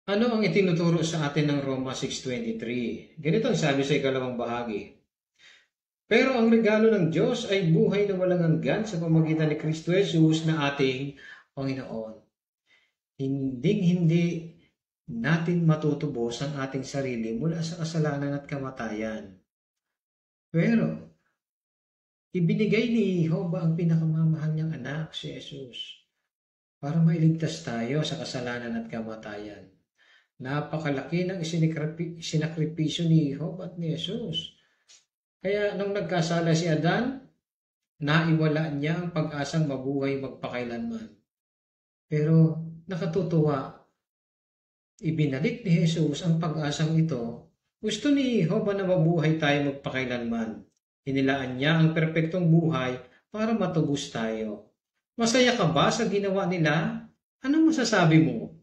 Ano ang itinuturo sa atin ng Roma 6:23? Ganito ang sabi sa ikalawang bahagi. Pero ang regalo ng Diyos ay buhay na walang hanggan sa pamamagitan ni Kristo Jesus na ating Panginoon. Hinding-hindi natin matutubos ang ating sarili mula sa kasalanan at kamatayan. Pero, ibinigay ni Jehovah ang pinakamamahal niyang anak, si Jesus, para mailigtas tayo sa kasalanan at kamatayan. Napakalaki ng isinakripisyo ni Jehovah at ni Jesus. Kaya nung nagkasala si Adan, naiwala niya ang pag-asang mabuhay magpakailanman. Pero nakatutuwa, ibinalik ni Jesus ang pag-asang ito. Gusto ni Jehovah na mabuhay tayo magpakailanman. Inilaan niya ang perpektong buhay para matubos tayo. Masaya ka ba sa ginawa nila? Anong masasabi mo?